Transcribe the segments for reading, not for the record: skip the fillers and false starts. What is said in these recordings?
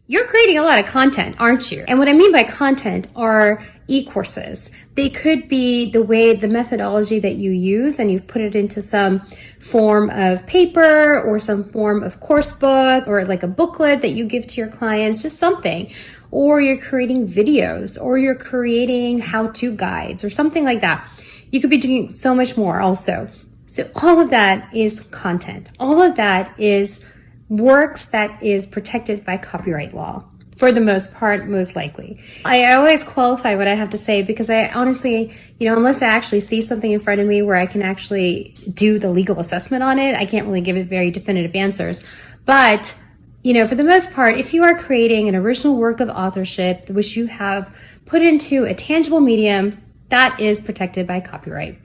You're creating a lot of content, aren't you? And what I mean by content are e-courses. They could be the methodology that you use and you've put it into some form of paper or some form of course book or like a booklet that you give to your clients, just something. Or you're creating videos or you're creating how-to guides or something like that. You could be doing so much more also. So all of that is content. All of that is works that is protected by copyright law. For the most part, most likely. I always qualify what I have to say because I honestly, unless I actually see something in front of me where I can actually do the legal assessment on it, I can't really give it very definitive answers. But, for the most part, if you are creating an original work of authorship, which you have put into a tangible medium, that is protected by copyright.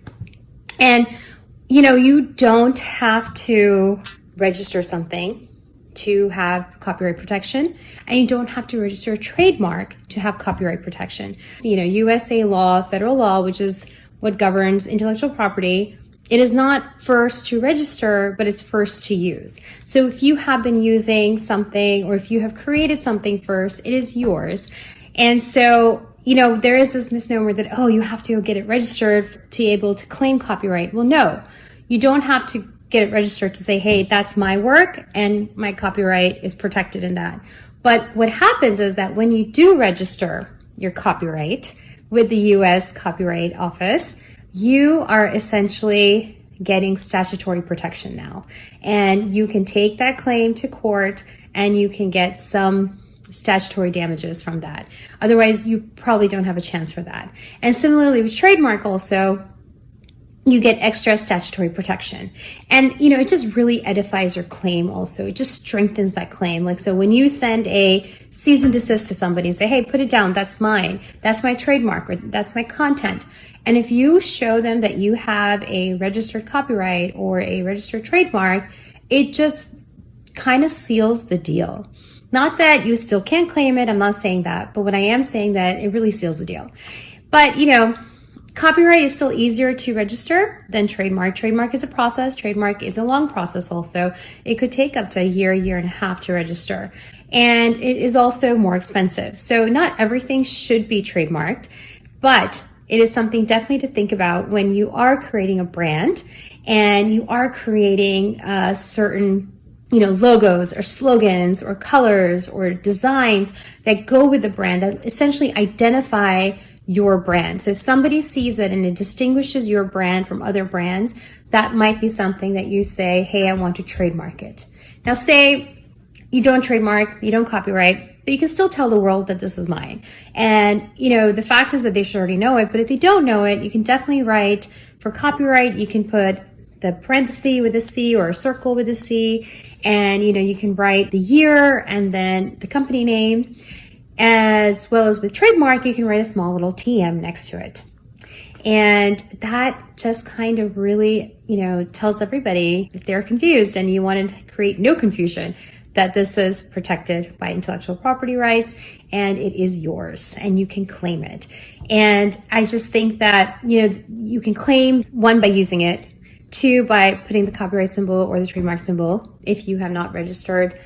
And, you don't have to register something to have copyright protection, and you don't have to register a trademark to have copyright protection. USA law, federal law, which is what governs intellectual property, it is not first to register, but it's first to use. So if you have been using something or if you have created something first, it is yours. And so, there is this misnomer that, you have to get it registered to be able to claim copyright. Well, no, you don't have to get it registered to say, hey, that's my work and my copyright is protected in that. But what happens is that when you do register your copyright with the US Copyright Office, you are essentially getting statutory protection now. And you can take that claim to court and you can get some statutory damages from that. Otherwise, you probably don't have a chance for that. And similarly with trademark also, you get extra statutory protection. And, it just really edifies your claim also. It just strengthens that claim. Like, so when you send a cease and desist to somebody and say, hey, put it down, that's mine, that's my trademark, or that's my content. And if you show them that you have a registered copyright or a registered trademark, it just kind of seals the deal. Not that you still can't claim it. I'm not saying that, but what I am saying that it really seals the deal. But, copyright is still easier to register than trademark. Trademark is a process. Trademark is a long process also. It could take up to a year and a half to register. And it is also more expensive. So not everything should be trademarked, but it is something definitely to think about when you are creating a brand and you are creating certain logos or slogans or colors or designs that go with the brand that essentially identify your brand. So if somebody sees it and it distinguishes your brand from other brands, that might be something that you say, hey, I want to trademark it. Now say you don't trademark, you don't copyright, but you can still tell the world that this is mine. And, the fact is that they should already know it, but if they don't know it, you can definitely write for copyright, you can put the parenthesis with a C or a circle with a C, and, you can write the year and then the company name. As well as with trademark, you can write a small little TM next to it. And that just kind of really, tells everybody if they're confused and you want to create no confusion that this is protected by intellectual property rights and it is yours and you can claim it. And I just think that, you can claim one by using it, two by putting the copyright symbol or the trademark symbol if you have not registered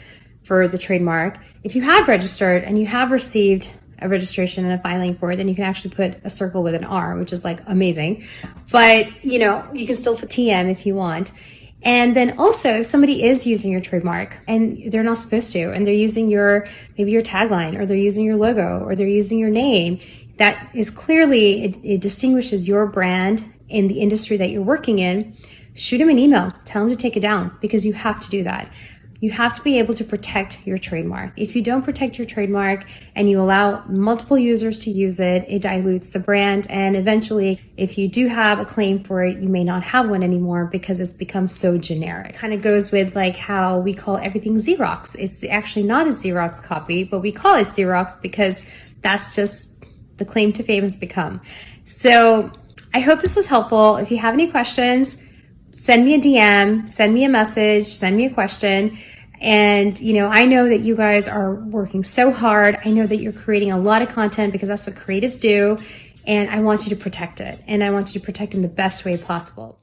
for the trademark. If you have registered and you have received a registration and a filing for it, then you can actually put a circle with an R, which is like amazing. But, you can still put TM if you want. And then also if somebody is using your trademark and they're not supposed to, and they're using maybe your tagline or they're using your logo or they're using your name, that is clearly, it distinguishes your brand in the industry that you're working in. Shoot them an email, tell them to take it down because you have to do that. You have to be able to protect your trademark. If you don't protect your trademark and you allow multiple users to use it, it dilutes the brand. And eventually, if you do have a claim for it, you may not have one anymore because it's become so generic. It kind of goes with like how we call everything Xerox. It's actually not a Xerox copy, but we call it Xerox because that's just the claim to fame has become. So I hope this was helpful. If you have any questions, send me a DM, send me a message, send me a question. And, I know that you guys are working so hard. I know that you're creating a lot of content because that's what creatives do. And I want you to protect it. And I want you to protect it in the best way possible.